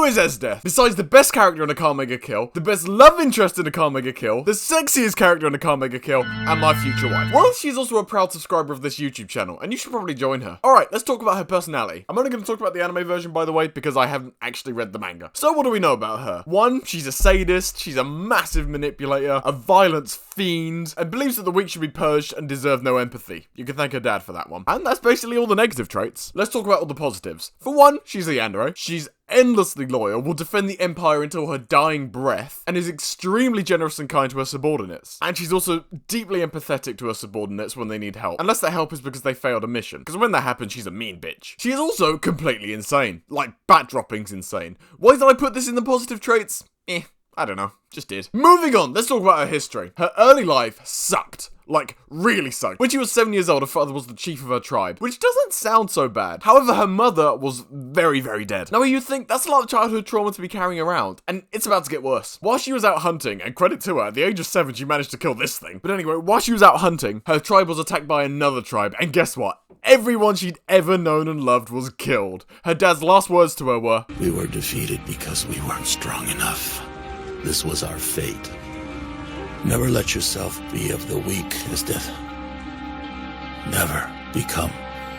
is Esdeath? Besides the best character in Akame ga Kill, the best love interest in Akame ga Kill, the sexiest character in Akame ga Kill, and my future wife. Well, she's also a proud subscriber of this YouTube channel, and you should probably join her. Alright, let's talk about her personality. I'm only going to talk about the anime version, by the way, because I haven't actually read the manga. So what do we know about her? 1, she's a sadist, she's a massive manipulator, a violence fiend, and believes that the weak should be purged and deserve no empathy. You can thank her dad for that one. And that's basically all the negative traits. Let's talk about all the positives. For 1, she's a yandere. She's endlessly loyal, will defend the empire until her dying breath, and is extremely generous and kind to her subordinates. And she's also deeply empathetic to her subordinates when they need help, unless that help is because they failed a mission, because when that happens, she's a mean bitch. She is also completely insane. Like, bat dropping's insane. Why did I put this in the positive traits? I don't know, just did. Moving on, let's talk about her history. Her early life sucked. Like, really sucked. When she was 7 years old, her father was the chief of her tribe, which doesn't sound so bad. However, her mother was very, very dead. Now, you'd think that's a lot of childhood trauma to be carrying around, and it's about to get worse. While she was out hunting, and credit to her, at the age of 7, she managed to kill this thing. But anyway, while she was out hunting, her tribe was attacked by another tribe, and guess what? Everyone she'd ever known and loved was killed. Her dad's last words to her were, "We were defeated because we weren't strong enough. This was our fate. Never let yourself be of the weak, Esdeath. Never become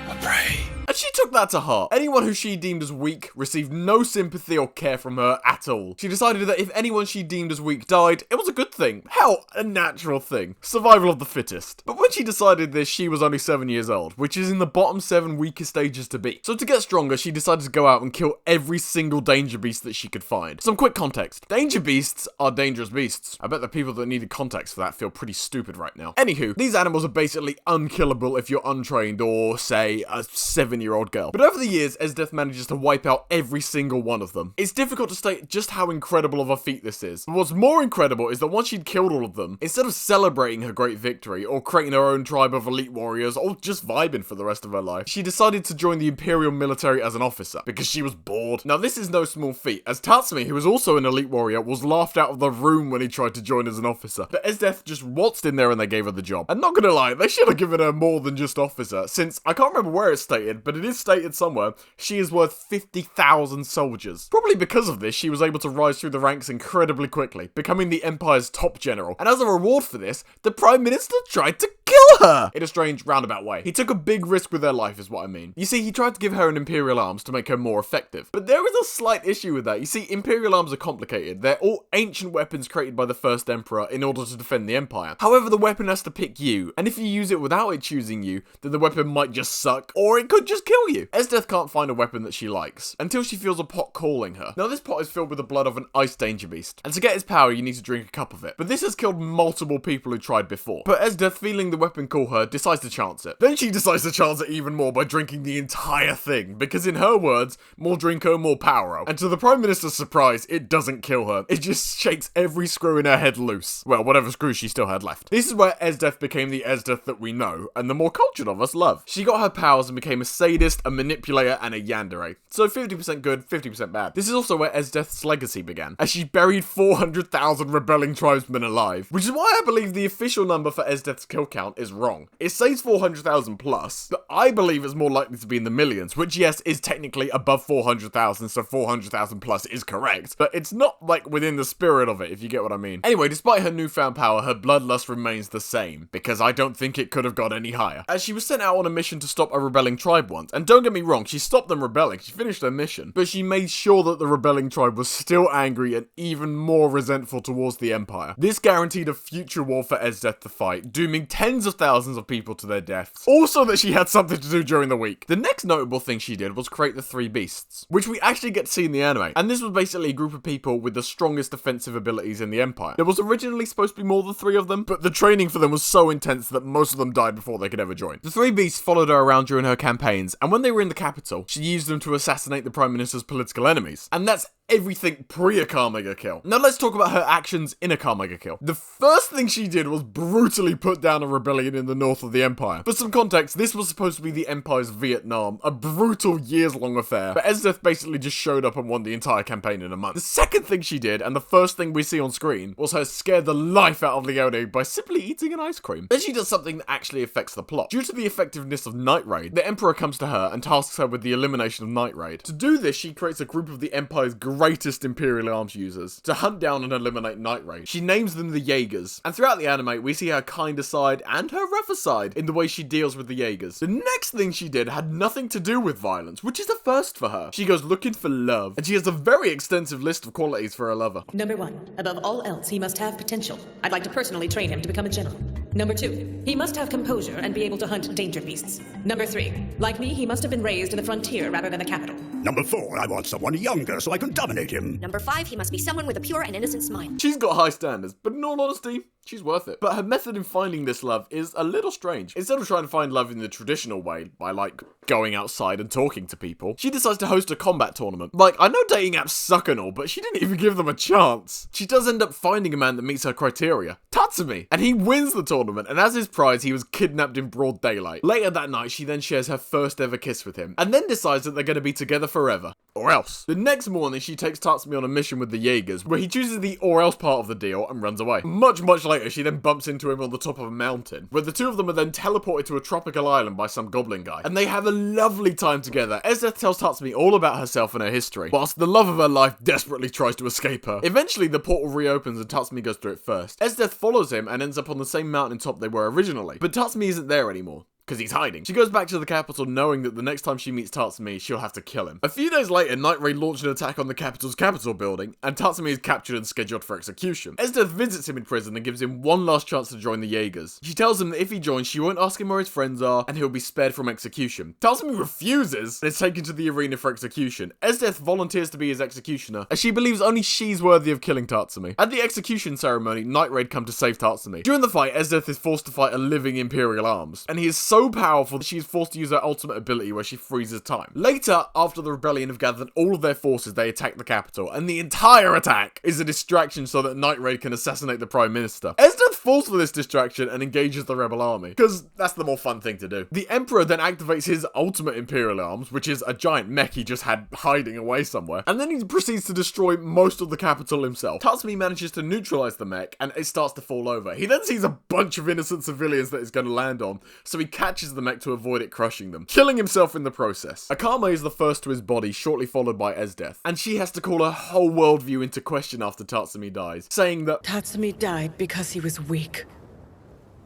a prey." And she took that to heart. Anyone who she deemed as weak received no sympathy or care from her at all. She decided that if anyone she deemed as weak died, it was a good thing. Hell, a natural thing. Survival of the fittest. But when she decided this, she was only 7 years old, which is in the bottom 7 weakest stages to be. So to get stronger, she decided to go out and kill every single danger beast that she could find. Some quick context. Danger beasts are dangerous beasts. I bet the people that needed context for that feel pretty stupid right now. Anywho, these animals are basically unkillable if you're untrained or, say, a 7-year-old girl. But over the years, Esdeath manages to wipe out every single one of them. It's difficult to state just how incredible of a feat this is. But what's more incredible is that once she'd killed all of them, instead of celebrating her great victory, or creating her own tribe of elite warriors, or just vibing for the rest of her life, she decided to join the Imperial military as an officer, because she was bored. Now this is no small feat, as Tatsumi, who was also an elite warrior, was laughed out of the room when he tried to join as an officer. But Esdeath just waltzed in there and they gave her the job. And not gonna lie, they should have given her more than just officer, since, I can't remember where it's stated, but it is stated somewhere, she is worth 50,000 soldiers. Probably because of this, she was able to rise through the ranks incredibly quickly, becoming the Empire's top general. And as a reward for this, the Prime Minister tried to kill her! In a strange, roundabout way. He took a big risk with her life, is what I mean. You see, he tried to give her an Imperial arms to make her more effective. But there is a slight issue with that. You see, Imperial arms are complicated. They're all ancient weapons created by the first Emperor in order to defend the Empire. However, the weapon has to pick you, and if you use it without it choosing you, then the weapon might just suck, or it could just kill you. Esdeath can't find a weapon that she likes, until she feels a pot calling her. Now this pot is filled with the blood of an ice danger beast, and to get its power you need to drink a cup of it. But this has killed multiple people who tried before. But Esdeath, feeling the weapon call her, decides to chance it. Then she decides to chance it even more by drinking the entire thing, because in her words, more drinko, more powero. And to the Prime Minister's surprise, it doesn't kill her. It just shakes every screw in her head loose. Well, whatever screw she still had left. This is where Esdeath became the Esdeath that we know, and the more cultured of us love. She got her powers and became a sadist, a manipulator, and a yandere. So 50% good, 50% bad. This is also where Esdeath's legacy began, as she buried 400,000 rebelling tribesmen alive, which is why I believe the official number for Esdeath's kill count is wrong. It says 400,000 plus, but I believe it's more likely to be in the millions, which yes, is technically above 400,000, so 400,000 plus is correct, but it's not like within the spirit of it, if you get what I mean. Anyway, despite her newfound power, her bloodlust remains the same, because I don't think it could have got any higher. As she was sent out on a mission to stop a rebelling tribe once, and don't get me wrong, she stopped them rebelling, she finished their mission, but she made sure that the rebelling tribe was still angry and even more resentful towards the Empire. This guaranteed a future war for Esdeath to fight, dooming tens of thousands of people to their deaths. Also that she had something to do during the week. The next notable thing she did was create the three beasts, which we actually get to see in the anime, and this was basically a group of people with the strongest defensive abilities in the Empire. There was originally supposed to be more than 3 of them, but the training for them was so intense that most of them died before they could ever join. The three beasts followed her around during her campaigns, and when they were in the capital, she used them to assassinate the Prime Minister's political enemies. And that's everything pre-Akame ga Kill. Now let's talk about her actions in Akame ga Kill. The first thing she did was brutally put down a rebellion in the north of the Empire. For some context, this was supposed to be the Empire's Vietnam, a brutal years-long affair, but Esdeath basically just showed up and won the entire campaign in a month. The second thing she did, and the first thing we see on screen, was her scare the life out of Leone by simply eating an ice cream. Then she does something that actually affects the plot. Due to the effectiveness of Night Raid, the Emperor comes to her and tasks her with the elimination of Night Raid. To do this, she creates a group of the Empire's greatest Imperial Arms users, to hunt down and eliminate Night Raid. She names them the Jaegers, and throughout the anime, we see her kinder side and her rougher side in the way she deals with the Jaegers. The next thing she did had nothing to do with violence, which is a first for her. She goes looking for love, and she has a very extensive list of qualities for her lover. Number 1, above all else, he must have potential. I'd like to personally train him to become a general. Number 2, he must have composure and be able to hunt danger beasts. Number 3, like me, he must have been raised in the frontier rather than the capital. Number 4, I want someone younger so I can dominate him. Number 5, he must be someone with a pure and innocent smile. She's got high standards, but in all honesty, she's worth it. But her method in finding this love is a little strange. Instead of trying to find love in the traditional way, by like going outside and talking to people, she decides to host a combat tournament. Like, I know dating apps suck and all, but she didn't even give them a chance. She does end up finding a man that meets her criteria, Tatsumi, and he wins the tournament, and as his prize, he was kidnapped in broad daylight. Later that night, she then shares her first ever kiss with him, and then decides that they're going to be together forever. Or else. The next morning, she takes Tatsumi on a mission with the Jaegers, where he chooses the or else part of the deal and runs away. Much later, she then bumps into him on the top of a mountain, where the two of them are then teleported to a tropical island by some goblin guy, and they have a lovely time together. Esdeath tells Tatsumi all about herself and her history, whilst the love of her life desperately tries to escape her. Eventually, the portal reopens and Tatsumi goes through it first. Esdeath follows him and ends up on the same mountain top they were originally, but Tatsumi isn't there anymore, because he's hiding. She goes back to the capital knowing that the next time she meets Tatsumi, she'll have to kill him. A few days later, Night Raid launched an attack on the capital's Capitol building, and Tatsumi is captured and scheduled for execution. Esdeath visits him in prison and gives him one last chance to join the Jaegers. She tells him that if he joins, she won't ask him where his friends are, and he'll be spared from execution. Tatsumi refuses, and is taken to the arena for execution. Esdeath volunteers to be his executioner, as she believes only she's worthy of killing Tatsumi. At the execution ceremony, Night Raid come to save Tatsumi. During the fight, Esdeath is forced to fight a living Imperial Arms, and he is so powerful that she is forced to use her ultimate ability where she freezes time. Later, after the rebellion have gathered all of their forces, they attack the capital, and the entire attack is a distraction so that Night Raid can assassinate the Prime Minister. Esdeath falls for this distraction and engages the rebel army, because that's the more fun thing to do. The Emperor then activates his ultimate Imperial Arms, which is a giant mech he just had hiding away somewhere, and then he proceeds to destroy most of the capital himself. Tatsumi manages to neutralize the mech, and it starts to fall over. He then sees a bunch of innocent civilians that it's going to land on, so he catches the mech to avoid it crushing them, killing himself in the process. Akame is the first to his body, shortly followed by Esdeath, and she has to call her whole worldview into question after Tatsumi dies, saying that Tatsumi died because he was weak.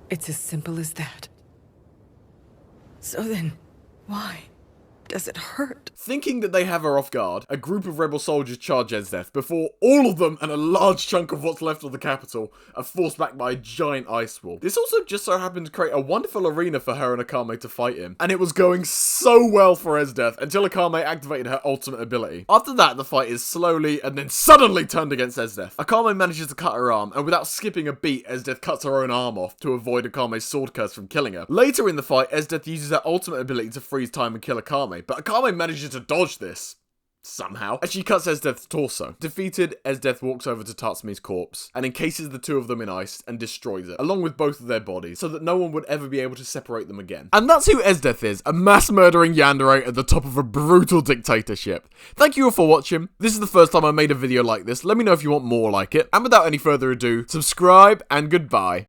It's as simple as that. So then, why does it hurt? Thinking that they have her off guard, a group of rebel soldiers charge Esdeath before all of them and a large chunk of what's left of the capital are forced back by a giant ice wall. This also just so happened to create a wonderful arena for her and Akame to fight in, and it was going so well for Esdeath until Akame activated her ultimate ability. After that, the fight is slowly and then suddenly turned against Esdeath. Akame manages to cut her arm, and without skipping a beat, Esdeath cuts her own arm off to avoid Akame's sword curse from killing her. Later in the fight, Esdeath uses her ultimate ability to freeze time and kill Akame, but Akame manages to dodge this. Somehow. As she cuts Esdeath's torso. Defeated, Esdeath walks over to Tatsumi's corpse and encases the two of them in ice and destroys it, along with both of their bodies, so that no one would ever be able to separate them again. And that's who Esdeath is, a mass-murdering yandere at the top of a brutal dictatorship. Thank you all for watching. This is the first time I made a video like this. Let me know if you want more like it. And without any further ado, subscribe and goodbye.